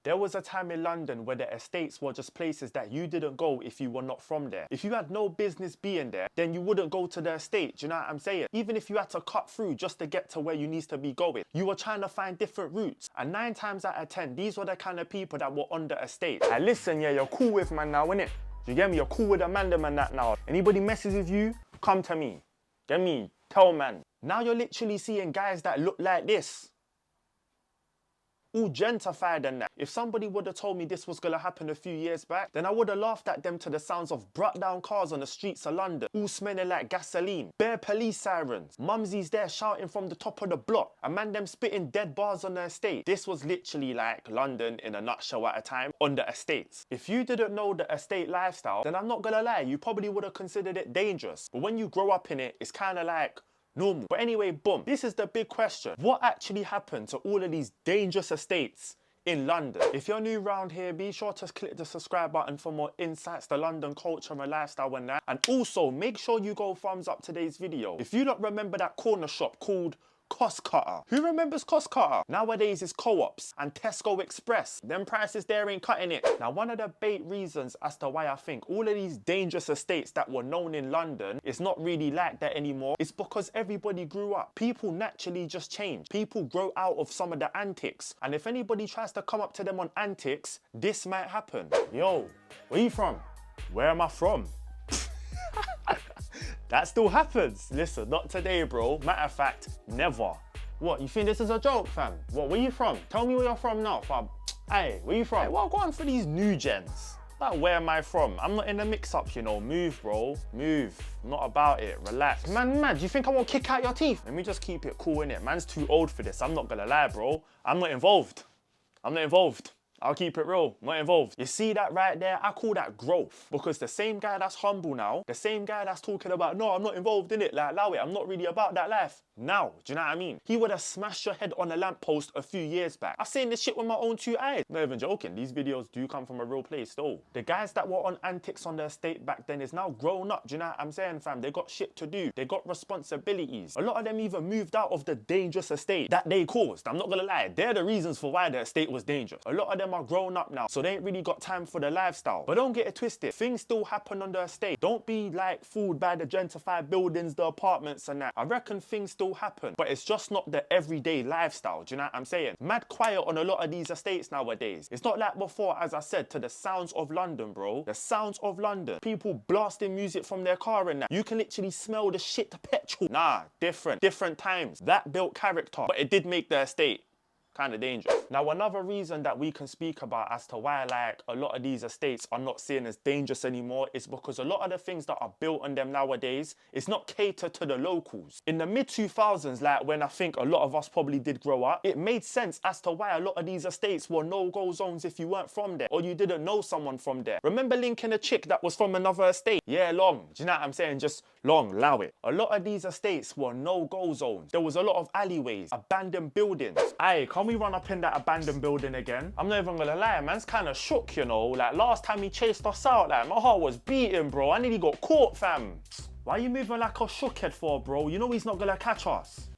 There was a time in London where the estates were just places that you didn't go if you were not from there. If you had no business being there, then you wouldn't go to the estate, do you know what I'm saying? Even if you had to cut through just to get to where you need to be going, you were trying to find different routes. And 9 times out of 10, these were the kind of people that were on the estate. And listen, yeah, you're cool with man now, innit? You get me? You're cool with a man and that now. Anybody messes with you, come to me. Get me? Tell man. Now you're literally seeing guys that look like this. All gentrified and that. If somebody would have told me this was going to happen a few years back, then I would have laughed at them to the sounds of brought down cars on the streets of London, all smelling like gasoline, bare police sirens, mumsies there shouting from the top of the block, a man them spitting dead bars on the estate. This was literally like London in a nutshell at a time on the estates. If you didn't know the estate lifestyle, then I'm not going to lie, you probably would have considered it dangerous. But when you grow up in it, it's kind of like normal. But anyway, boom, this is the big question. What actually happened to all of these dangerous estates in London? If you're new around here, be sure to click the subscribe button for more insights to London culture and lifestyle and that. And also, make sure you go thumbs up today's video. If you don't remember that corner shop called Cost Cutter. Who remembers Cost Cutter? Nowadays it's Co-ops and Tesco Express. Them prices there ain't cutting it. Now one of the bait reasons as to why I think all of these dangerous estates that were known in London is not really like that anymore is because everybody grew up. People naturally just change. People grow out of some of the antics. And if anybody tries to come up to them on antics, this might happen. Yo, where you from? Where am I from? That still happens. Listen, not today, bro. Matter of fact, never. What, you think this is a joke, fam? What, where you from? Tell me where you're from now, fam. Hey, where you from? Hey, well, go on for these new gens. Like, where am I from? I'm not in the mix-up, you know. Move, bro. Move. I'm not about it. Relax. Man, do you think I won't kick out your teeth? Let me just keep it cool, innit? Man's too old for this. I'm not gonna lie, bro. I'm not involved. I'm not involved. I'll keep it real, not involved. You see that right there? I call that growth. Because the same guy that's humble now, the same guy that's talking about, no, I'm not involved in it, like, allow it, I'm not really about that life. Now, do you know what I mean? He would have smashed your head on a lamppost a few years back. I've seen this shit with my own 2 eyes. Not even joking, these videos do come from a real place though. The guys that were on antics on the estate back then is now grown up, do you know what I'm saying, fam? They got shit to do, they got responsibilities. A lot of them even moved out of the dangerous estate that they caused. I'm not gonna lie, they're the reasons for why the estate was dangerous. A lot of them are grown up now, so they ain't really got time for the lifestyle. But don't get it twisted, things still happen on the estate. Don't be like fooled by the gentrified buildings, the apartments and that. I reckon things still happen, but it's just not the everyday lifestyle, do you know what I'm saying? Mad quiet on a lot of these estates nowadays. It's not like before, as I said, to the sounds of London, bro. The sounds of London. People blasting music from their car and that. You can literally smell the shit petrol. Nah, different times. That built character, but it did make the estate kind of dangerous. Now, another reason that we can speak about as to why like a lot of these estates are not seen as dangerous anymore is because a lot of the things that are built on them nowadays is not catered to the locals. In the mid 2000s, like when I think a lot of us probably did grow up, it made sense as to why a lot of these estates were no-go zones if you weren't from there or you didn't know someone from there. Remember linking a chick that was from another estate? Yeah, long. Do you know what I'm saying? Just long, allow it. A lot of these estates were no-go zones. There was a lot of alleyways, abandoned buildings. Aye, can we run up in that abandoned building again? I'm not even gonna lie, man's kind of shook, you know. Like last time he chased us out, like my heart was beating, bro. I nearly got caught, fam. Why are you moving like a shookhead for, bro? You know he's not gonna catch us.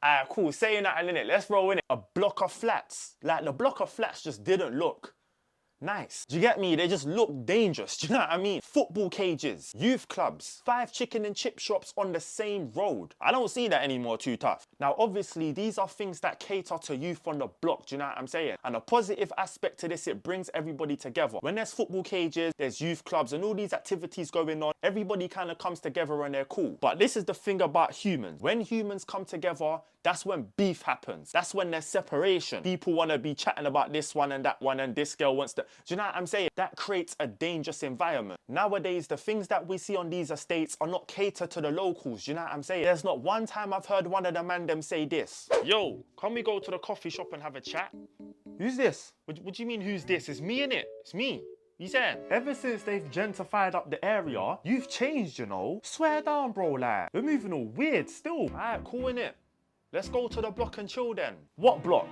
Alright, cool, saying that in it, let's roll in it. A block of flats. Like the block of flats just didn't look nice. Do you get me? They just look dangerous. Do you know what I mean? Football cages, youth clubs, 5 chicken and chip shops on the same road. I don't see that anymore too tough. Now, obviously, these are things that cater to youth on the block. Do you know what I'm saying? And a positive aspect to this, it brings everybody together. When there's football cages, there's youth clubs and all these activities going on, everybody kind of comes together and they're cool. But this is the thing about humans. When humans come together, that's when beef happens. That's when there's separation. People want to be chatting about this one and that one and this girl wants to... Do you know what I'm saying? That creates a dangerous environment. Nowadays, the things that we see on these estates are not catered to the locals. Do you know what I'm saying? There's not one time I've heard one of the man them say this. Yo, can we go to the coffee shop and have a chat? Who's this? What do you mean who's this? It's me, innit? It's me. You saying? Ever since they've gentrified up the area, you've changed, you know? Swear down, bro, like. We're moving all weird still. Alright, cool, innit? Let's go to the block and chill then. What block?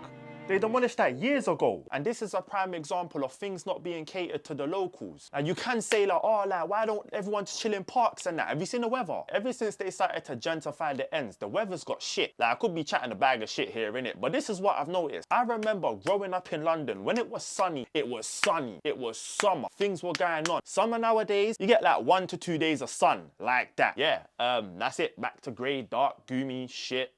They demolished that years ago. And this is a prime example of things not being catered to the locals. And you can say like, oh, like, why don't everyone just chill in parks and that? Have you seen the weather? Ever since they started to gentrify the ends, the weather's got shit. Like, I could be chatting a bag of shit here, innit? But this is what I've noticed. I remember growing up in London, when it was sunny, it was sunny. It was summer. Things were going on. Summer nowadays, you get like 1 to 2 days of sun, like that. Yeah, that's it. Back to grey, dark, gloomy shit.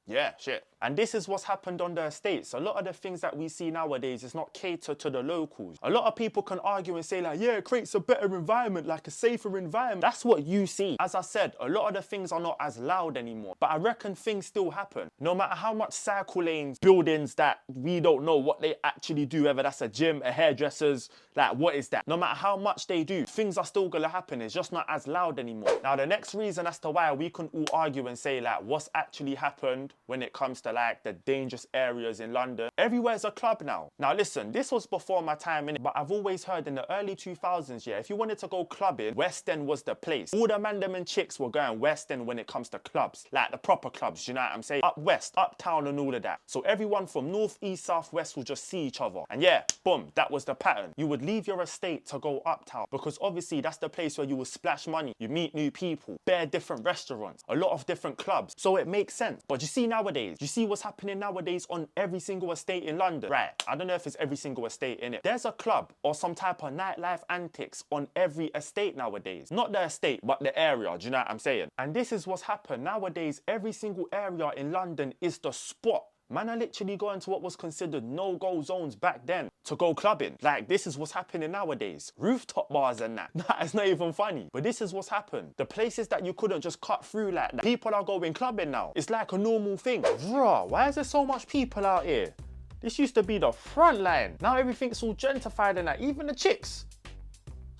Yeah, shit. And this is what's happened on the estates. A lot of the things that we see nowadays is not catered to the locals. A lot of people can argue and say like, yeah, it creates a better environment, like a safer environment. That's what you see. As I said, a lot of the things are not as loud anymore. But I reckon things still happen. No matter how much cycle lanes, buildings that we don't know what they actually do, whether that's a gym, a hairdresser's, like what is that? No matter how much they do, things are still gonna happen. It's just not as loud anymore. Now, the next reason as to why we can all argue and say like, what's actually happened when it comes to like the dangerous areas in London. Everywhere's a club now. Now listen, this was before my time in it, but I've always heard in the early 2000s, yeah, if you wanted to go clubbing, West End was the place. All the mandem and chicks were going West End when it comes to clubs, like the proper clubs, you know what I'm saying? Up West, uptown and all of that. So everyone from North, East, South, West will just see each other. And yeah, boom, that was the pattern. You would leave your estate to go uptown because obviously that's the place where you will splash money. You meet new people, bare different restaurants, a lot of different clubs. So it makes sense. But you see nowadays, you see what's happening nowadays on every single estate in London. Right, I don't know if it's every single estate in it. There's a club or some type of nightlife antics on every estate nowadays. Not the estate, but the area, do you know what I'm saying? And this is what's happened. Nowadays, every single area in London is the spot. Man, I literally go into what was considered no-go zones back then to go clubbing. Like, this is what's happening nowadays. Rooftop bars and that. Nah, it's not even funny. But this is what's happened. The places that you couldn't just cut through like that. People are going clubbing now. It's like a normal thing. Bruh, why is there so much people out here? This used to be the front line. Now everything's all gentrified and that. Even the chicks.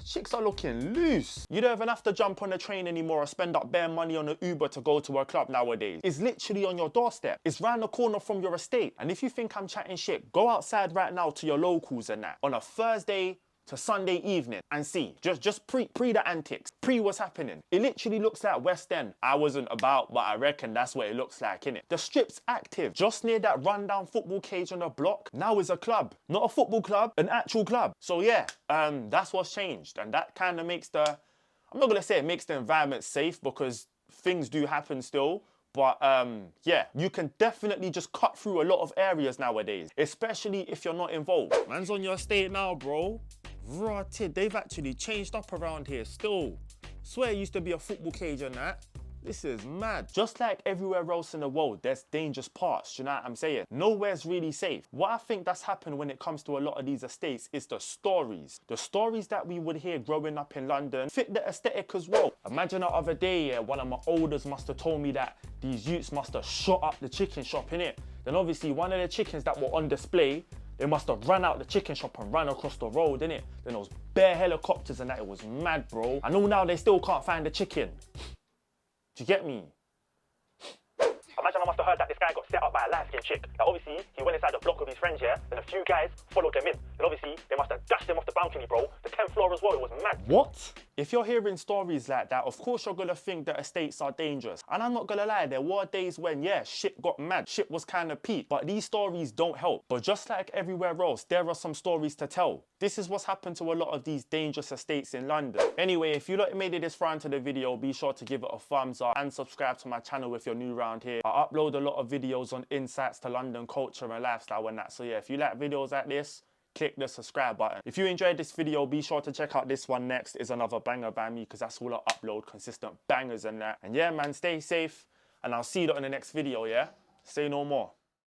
Chicks are looking loose. You don't even have to jump on a train anymore or spend up bare money on an Uber to go to a club nowadays. It's literally on your doorstep. It's round the corner from your estate. And if you think I'm chatting shit, go outside right now to your locals and that. On a Thursday to Sunday evening and see. Just pre the antics. Pre what's happening. It literally looks like West End. I wasn't about, but I reckon that's what it looks like, innit? The strip's active. Just near that rundown football cage on the block, now is a club. Not a football club, an actual club. So yeah, that's what's changed. And that kind of makes the, I'm not gonna say it makes the environment safe because things do happen still. But yeah, you can definitely just cut through a lot of areas nowadays, especially if you're not involved. Man's on your estate now, bro. Rotted, they've actually changed up around here still. Swear it used to be a football cage and that. This is mad. Just like everywhere else in the world, there's dangerous parts, you know what I'm saying? Nowhere's really safe. What I think that's happened when it comes to a lot of these estates is the stories. The stories that we would hear growing up in London fit the aesthetic as well. Imagine the other day, yeah, one of my elders must have told me that these youths must have shot up the chicken shop, innit? Then obviously one of the chickens that were on display, they must have run out the chicken shop and run across the road, innit? Then there was bare helicopters and that. It was mad, bro. I know now they still can't find the chicken. Do you get me? Imagine I must have heard that this guy got set up by a light-skinned chick. Now obviously, he went inside the block with his friends, yeah? Then a few guys followed them in. Then obviously, they must have dashed him off the balcony, bro. The 10th floor as well, it was mad. What? If you're hearing stories like that, of course you're gonna think that estates are dangerous. And I'm not gonna lie, there were days when, yeah, shit got mad. Shit was kind of peak. But these stories don't help. But just like everywhere else, there are some stories to tell. This is what's happened to a lot of these dangerous estates in London. Anyway, if you lot made it this far into the video, be sure to give it a thumbs up and subscribe to my channel if you're new around here. I upload a lot of videos on insights to London culture and lifestyle and that. So yeah, if you like videos like this, click the subscribe button. If you enjoyed this video, be sure to check out this one next. Is another banger by me because that's all I upload, consistent bangers and that. And yeah, man, stay safe and I'll see you lot in the next video, yeah? Say no more.